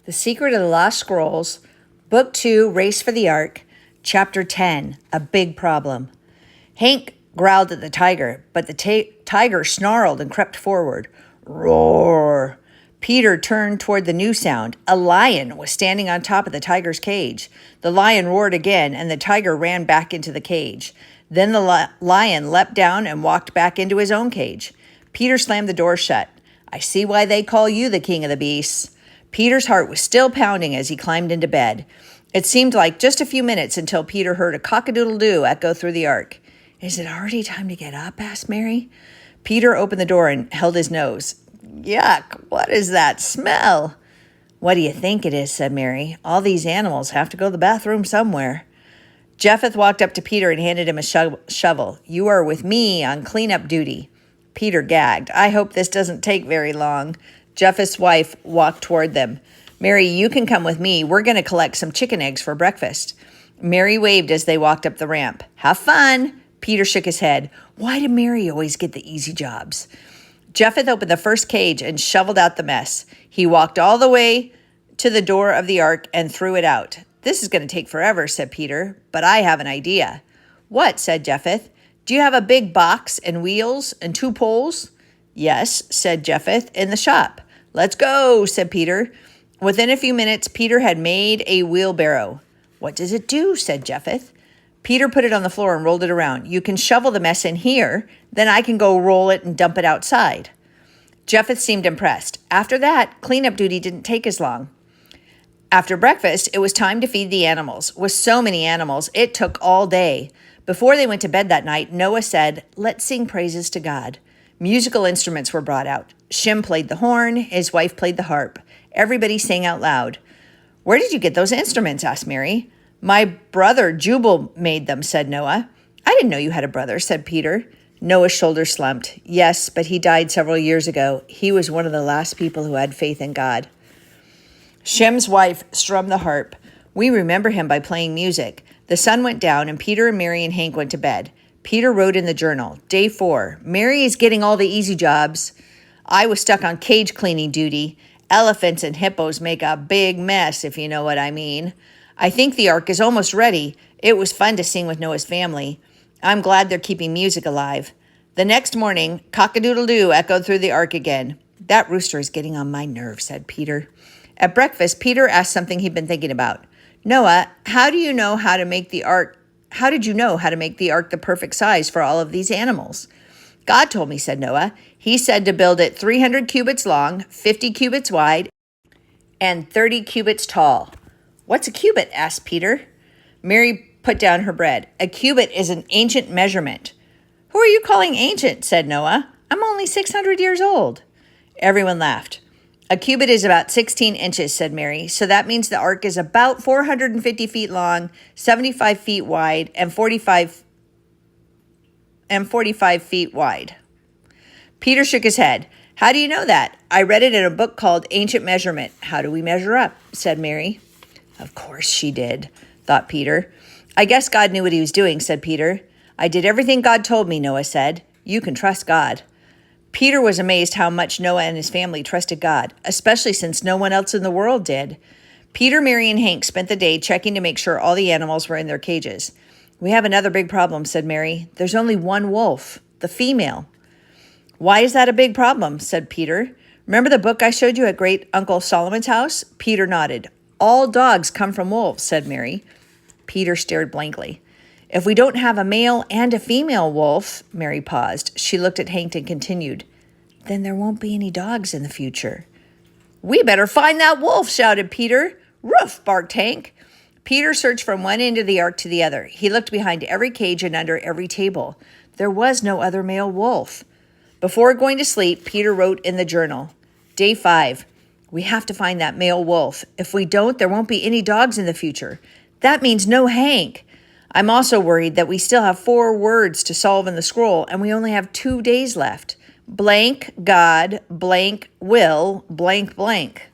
The Secret of the Lost Scrolls, Book 2, Race for the Ark, Chapter 10, A Big Problem. Hank growled at the tiger, but the tiger snarled and crept forward. Roar! Peter turned toward the new sound. A lion was standing on top of the tiger's cage. The lion roared again, and the tiger ran back into the cage. Then the lion leapt down and walked back into his own cage. Peter slammed the door shut. I see why they call you the king of the beasts. Peter's heart was still pounding as he climbed into bed. It seemed like just a few minutes until Peter heard a cock-a-doodle-doo echo through the ark. Is it already time to get up? Asked Mary. Peter opened the door and held his nose. Yuck, what is that smell? What do you think it is? Said Mary. All these animals have to go to the bathroom somewhere. Jephthah walked up to Peter and handed him a shovel. You are with me on cleanup duty. Peter gagged. I hope this doesn't take very long. Jephthah's wife walked toward them. Mary, you can come with me. We're going to collect some chicken eggs for breakfast. Mary waved as they walked up the ramp. Have fun. Peter shook his head. Why did Mary always get the easy jobs? Jephthah opened the first cage and shoveled out the mess. He walked all the way to the door of the ark and threw it out. This is going to take forever, said Peter, but I have an idea. What? Said Jephthah. Do you have a big box and wheels and 2 poles? Yes, said Jephthah, in the shop. Let's go, said Peter. Within a few minutes, Peter had made a wheelbarrow. What does it do? Said Jephthah. Peter put it on the floor and rolled it around. You can shovel the mess in here, then I can go roll it and dump it outside. Jephthah seemed impressed. After that, cleanup duty didn't take as long. After breakfast, it was time to feed the animals. With so many animals, it took all day. Before they went to bed that night, Noah said, Let's sing praises to God. Musical instruments were brought out. Shem played the horn. His wife played the harp. Everybody sang out loud. Where did you get those instruments? Asked Mary. My brother Jubal made them, said Noah. I didn't know you had a brother, said Peter. Noah's shoulders slumped. Yes, but he died several years ago. He was one of the last people who had faith in God. Shem's wife strummed the harp. We remember him by playing music. The sun went down, and Peter and Mary and Hank went to bed. Peter wrote in the journal, Day 4, Mary is getting all the easy jobs. I was stuck on cage cleaning duty. Elephants and hippos make a big mess, if you know what I mean. I think the ark is almost ready. It was fun to sing with Noah's family. I'm glad they're keeping music alive. The next morning, cock-a-doodle-doo echoed through the ark again. That rooster is getting on my nerves, said Peter. At breakfast, Peter asked something he'd been thinking about. Noah, how did you know how to make the ark the perfect size for all of these animals? God told me, said Noah. He said to build it 300 cubits long, 50 cubits wide, and 30 cubits tall. What's a cubit? Asked Peter. Mary put down her bread. A cubit is an ancient measurement. Who are you calling ancient? Said Noah. I'm only 600 years old. Everyone laughed. A cubit is about 16 inches, said Mary. So that means the ark is about 450 feet long, 75 feet wide, and 45 feet wide. Peter shook his head. How do you know that? I read it in a book called Ancient Measurement. How do we measure up? Said Mary. Of course she did, thought Peter. I guess God knew what he was doing, said Peter. I did everything God told me, Noah said. You can trust God. Peter was amazed how much Noah and his family trusted God, especially since no one else in the world did. Peter, Mary, and Hank spent the day checking to make sure all the animals were in their cages. We have another big problem, said Mary. There's only one wolf, the female. Why is that a big problem? Said Peter. Remember the book I showed you at Great Uncle Solomon's house? Peter nodded. All dogs come from wolves, said Mary. Peter stared blankly. If we don't have a male and a female wolf, Mary paused. She looked at Hank and continued, then there won't be any dogs in the future. We better find that wolf, shouted Peter. Roof, barked Hank. Peter searched from one end of the ark to the other. He looked behind every cage and under every table. There was no other male wolf. Before going to sleep, Peter wrote in the journal, Day 5, we have to find that male wolf. If we don't, there won't be any dogs in the future. That means no Hank. I'm also worried that we still have 4 words to solve in the scroll, and we only have 2 days left. Blank God, blank will, blank blank.